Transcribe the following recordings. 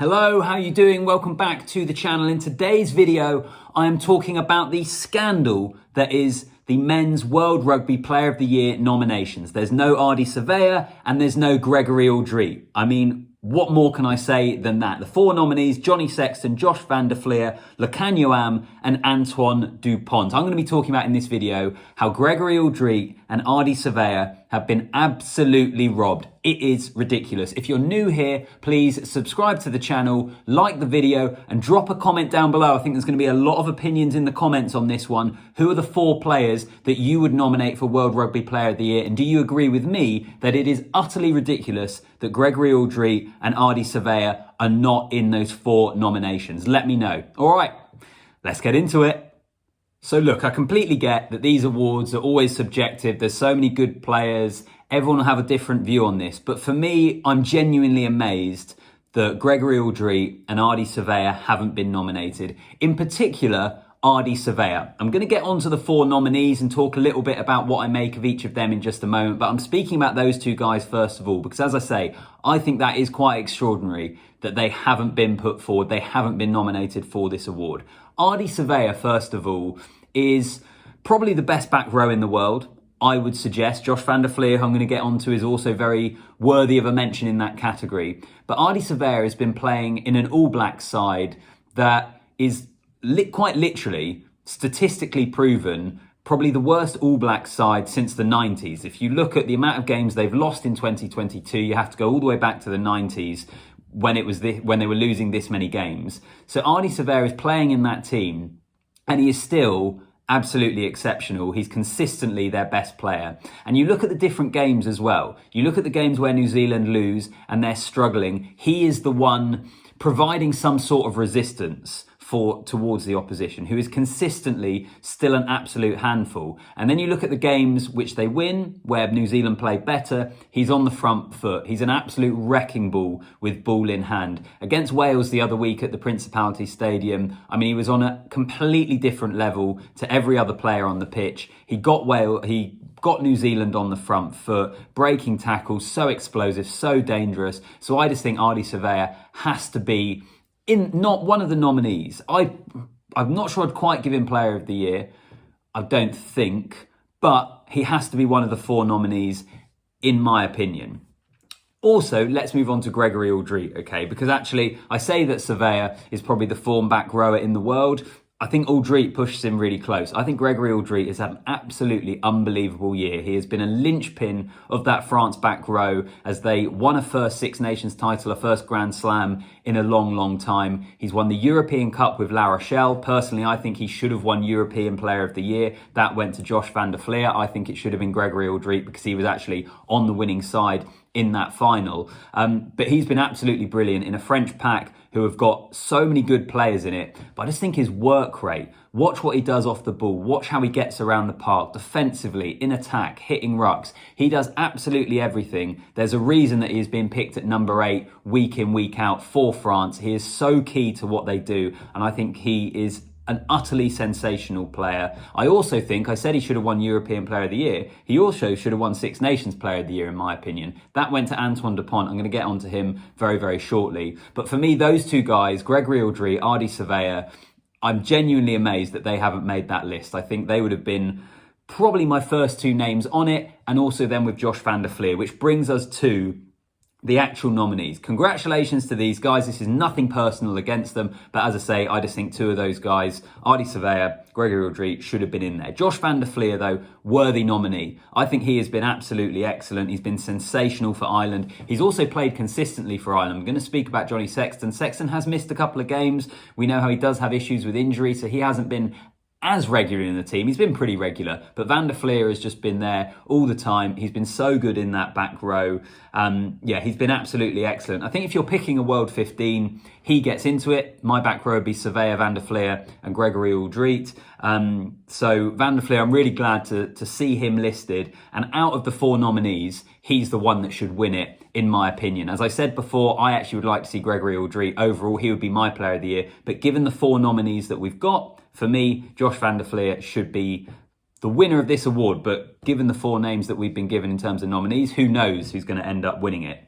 Hello, how are you doing? Welcome back to the channel. In today's video, I am talking about the scandal that is the Men's World Rugby Player of the Year nominations. There's no Ardie Savea and there's no Gregory Alldritt. I mean, what more can I say than that? The four nominees, Johnny Sexton, Josh van der Flier, Lukhanyo Am and Antoine Dupont. I'm going to be talking about in this video how Gregory Alldritt and Ardie Savea have been absolutely robbed. It is ridiculous. If you're new here, please subscribe to the channel, like the video and drop a comment down below. I think there's going to be a lot of opinions in the comments on this one. Who are the four players that you would nominate for World Rugby Player of the Year? And do you agree with me that it is utterly ridiculous that Gregory Alldritt and Ardie Savea are not in those four nominations? Let me know. All right, let's get into it. So look, I completely get that these awards are always subjective. There's so many good players. Everyone will have a different view on this. But for me, I'm genuinely amazed that Gregory Alldritt and Ardie Savea haven't been nominated. In particular, Ardie Savea. I'm going to get onto the four nominees and talk a little bit about what I make of each of them in just a moment. But I'm speaking about those two guys first of all, because as I say, I think that is quite extraordinary that they haven't been put forward. They haven't been nominated for this award. Ardie Savea, first of all, is probably the best back row in the world, I would suggest. Josh van der Flier, who I'm going to get onto, is also very worthy of a mention in that category. But Ardie Savea has been playing in an All Blacks side that is quite literally, statistically proven, probably the worst All Blacks side since the 90s. If you look at the amount of games they've lost in 2022, you have to go all the way back to the 90s when they were losing this many games. So Ardie Savea is playing in that team and he is still absolutely exceptional. He's consistently their best player. And you look at the different games as well. You look at the games where New Zealand lose and they're struggling. He is the one providing some sort of resistance towards the opposition, who is consistently still an absolute handful. And then you look at the games which they win, where New Zealand play better, he's on the front foot. He's an absolute wrecking ball with ball in hand. Against Wales the other week at the Principality Stadium, I mean, he was on a completely different level to every other player on the pitch. He got New Zealand on the front foot, breaking tackles, so explosive, so dangerous. So I just think Ardie Savea has to be not one of the nominees. I'm not sure I'd quite give him Player of the Year, I don't think, but he has to be one of the four nominees in my opinion. Also, let's move on to Gregory Alldritt, okay? Because actually, I say that Savea is probably the form back rower in the world. I think Aldritt pushes him really close. I think Gregory Alldritt has had an absolutely unbelievable year. He has been a linchpin of that France back row as they won a first Six Nations title, a first Grand Slam in a long, long time. He's won the European Cup with La Rochelle. Personally, I think he should have won European Player of the Year. That went to Josh van der Flier. I think it should have been Gregory Alldritt because he was actually on the winning side in that final. But he's been absolutely brilliant in a French pack who have got so many good players in it. But I just think his work rate, watch what he does off the ball, watch how he gets around the park, defensively, in attack, hitting rucks. He does absolutely everything. There's a reason that he is being picked at number 8 week in, week out for France. He is so key to what they do. And I think he is an utterly sensational player. I also think, I said he should have won European Player of the Year. He also should have won Six Nations Player of the Year, in my opinion. That went to Antoine Dupont. I'm going to get onto him very, very shortly. But for me, those two guys, Gregory Alldritt, Ardie Savea, I'm genuinely amazed that they haven't made that list. I think they would have been probably my first two names on it, and also then with Josh van der Flier, which brings us to the actual nominees. Congratulations to these guys. This is nothing personal against them, but as I say, I just think two of those guys, Ardie Savea, Gregory Alldritt, should have been in there. Josh van der Flier, though, worthy nominee. I think he has been absolutely excellent. He's been sensational for Ireland. He's also played consistently for Ireland. I'm going to speak about Johnny Sexton. Sexton has missed a couple of games. We know how he does have issues with injury, so he hasn't been as regular in the team. He's been pretty regular, but van der Flier has just been there all the time. He's been so good in that back row. Yeah, he's been absolutely excellent. I think if you're picking a World 15, he gets into it. My back row would be Savea, van der Flier and Gregory Alldritt. So van der Flier, I'm really glad to see him listed. And out of the four nominees, he's the one that should win it, in my opinion. As I said before, I actually would like to see Gregory Alldritt. Overall, he would be my Player of the Year. But given the four nominees that we've got, for me, Josh van der Flier should be the winner of this award. But given the four names that we've been given in terms of nominees, who knows who's going to end up winning it?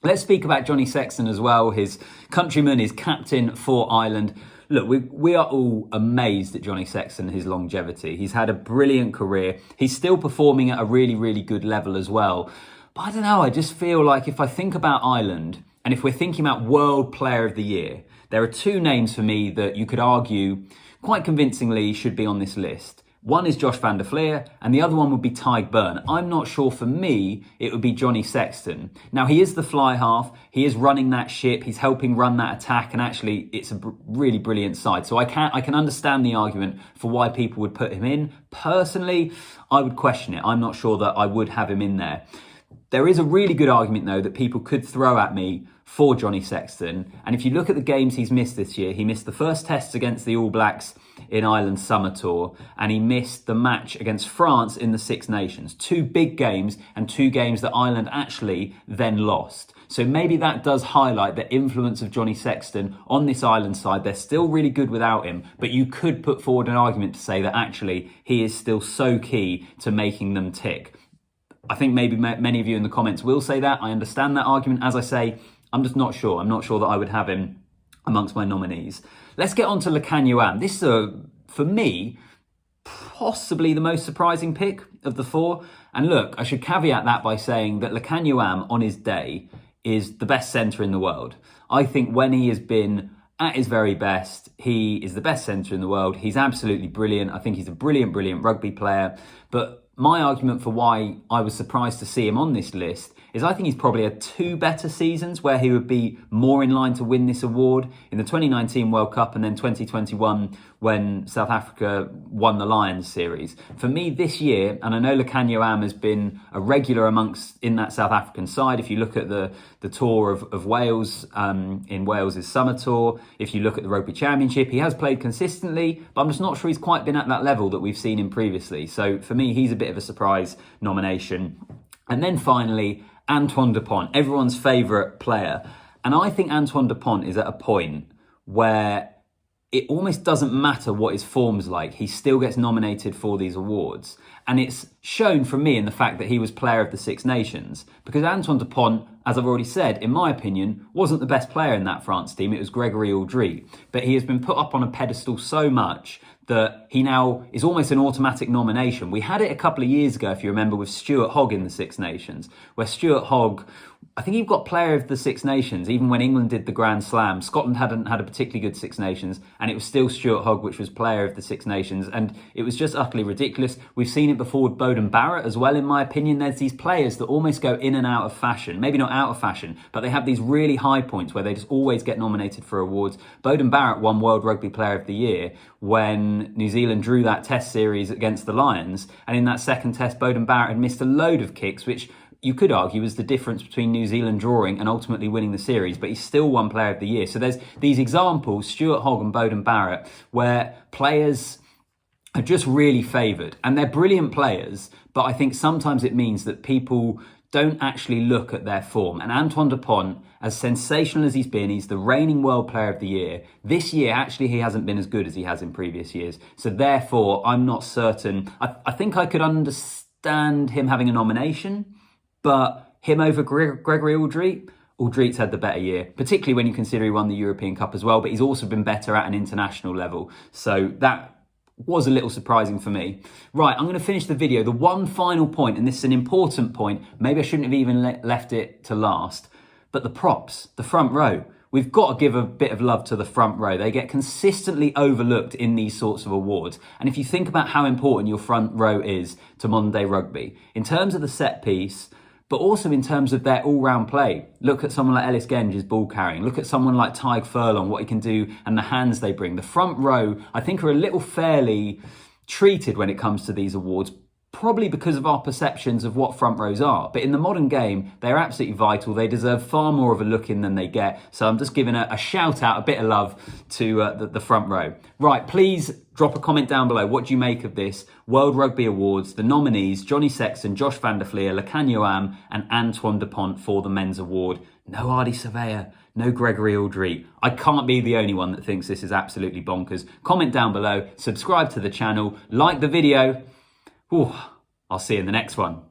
Let's speak about Johnny Sexton as well, his countryman, his captain for Ireland. Look, we are all amazed at Johnny Sexton and his longevity. He's had a brilliant career. He's still performing at a really, really good level as well. But I don't know, I just feel like if I think about Ireland, and if we're thinking about World Player of the Year, there are two names for me that you could argue quite convincingly should be on this list. One is Josh van der Flier, and the other one would be Tadhg Beirne. I'm not sure, for me, it would be Johnny Sexton. Now, he is the fly half, he is running that ship, he's helping run that attack, and actually, it's a really brilliant side. So I can understand the argument for why people would put him in. Personally, I would question it. I'm not sure that I would have him in there. There is a really good argument, though, that people could throw at me for Johnny Sexton. And if you look at the games he's missed this year, he missed the first test against the All Blacks in Ireland's summer tour, and he missed the match against France in the Six Nations. Two big games, and two games that Ireland actually then lost. So maybe that does highlight the influence of Johnny Sexton on this Ireland side. They're still really good without him, but you could put forward an argument to say that actually he is still so key to making them tick. I think maybe many of you in the comments will say that. I understand that argument. As I say, I'm just not sure. I'm not sure that I would have him amongst my nominees. Let's get on to Lukhanyo Am. This is, for me, possibly the most surprising pick of the four. And look, I should caveat that by saying that Lukhanyo Am, on his day, is the best centre in the world. I think when he has been at his very best, he is the best centre in the world. He's absolutely brilliant. I think he's a brilliant, brilliant rugby player. But my argument for why I was surprised to see him on this list is I think he's probably had two better seasons where he would be more in line to win this award, in the 2019 World Cup and then 2021 when South Africa won the Lions series. For me this year, and I know Lukhanyo Am has been a regular in that South African side, if you look at the tour of Wales, in Wales' summer tour, if you look at the Rugby Championship, he has played consistently, but I'm just not sure he's quite been at that level that we've seen him previously. So for me, he's a bit of a surprise nomination. And then finally, Antoine Dupont, everyone's favourite player. And I think Antoine Dupont is at a point where it almost doesn't matter what his form's like. He still gets nominated for these awards. And it's shown from me in the fact that he was player of the Six Nations. Because Antoine Dupont, as I've already said, in my opinion, wasn't the best player in that France team. It was Gregory Alldritt. But he has been put up on a pedestal so much that he now is almost an automatic nomination. We had it a couple of years ago, if you remember, with Stuart Hogg in the Six Nations, where Stuart Hogg, I think he got player of the Six Nations, even when England did the Grand Slam. Scotland hadn't had a particularly good Six Nations, and it was still Stuart Hogg which was player of the Six Nations, and it was just utterly ridiculous. We've seen it before with Beauden Barrett as well, in my opinion. There's these players that almost go in and out of fashion. Maybe not out of fashion, but they have these really high points where they just always get nominated for awards. Beauden Barrett won World Rugby Player of the Year when New Zealand drew that test series against the Lions, and in that second test, Beauden Barrett had missed a load of kicks, which you could argue is the difference between New Zealand drawing and ultimately winning the series, but he still won Player of the Year. So there's these examples, Stuart Hogg and Beauden Barrett, where players are just really favoured. And they're brilliant players, but I think sometimes it means that people don't actually look at their form. And Antoine Dupont, as sensational as he's been, he's the reigning World Player of the Year. This year, actually, he hasn't been as good as he has in previous years. So therefore, I'm not certain. I think I could understand him having a nomination, but him over Gregory Alldritt, Aldritt's had the better year, particularly when you consider he won the European Cup as well, but he's also been better at an international level. So that was a little surprising for me. Right, I'm going to finish the video. The one final point, and this is an important point, maybe I shouldn't have even left it to last, but the props, the front row. We've got to give a bit of love to the front row. They get consistently overlooked in these sorts of awards. And if you think about how important your front row is to modern day rugby, in terms of the set piece, but also in terms of their all-round play. Look at someone like Ellis Genge's ball carrying. Look at someone like Tadhg Furlong, what he can do and the hands they bring. The front row, I think, are a little fairly treated when it comes to these awards, probably because of our perceptions of what front rows are. But in the modern game, they're absolutely vital. They deserve far more of a look in than they get. So I'm just giving a shout out, a bit of love to the front row. Right, please drop a comment down below. What do you make of this? World Rugby Awards, the nominees, Johnny Sexton, Josh van der Flier, Lukhanyo Am and Antoine Dupont for the men's award. No Ardie Savea, no Gregory Alldritt. I can't be the only one that thinks this is absolutely bonkers. Comment down below, subscribe to the channel, like the video. Ooh, I'll see you in the next one.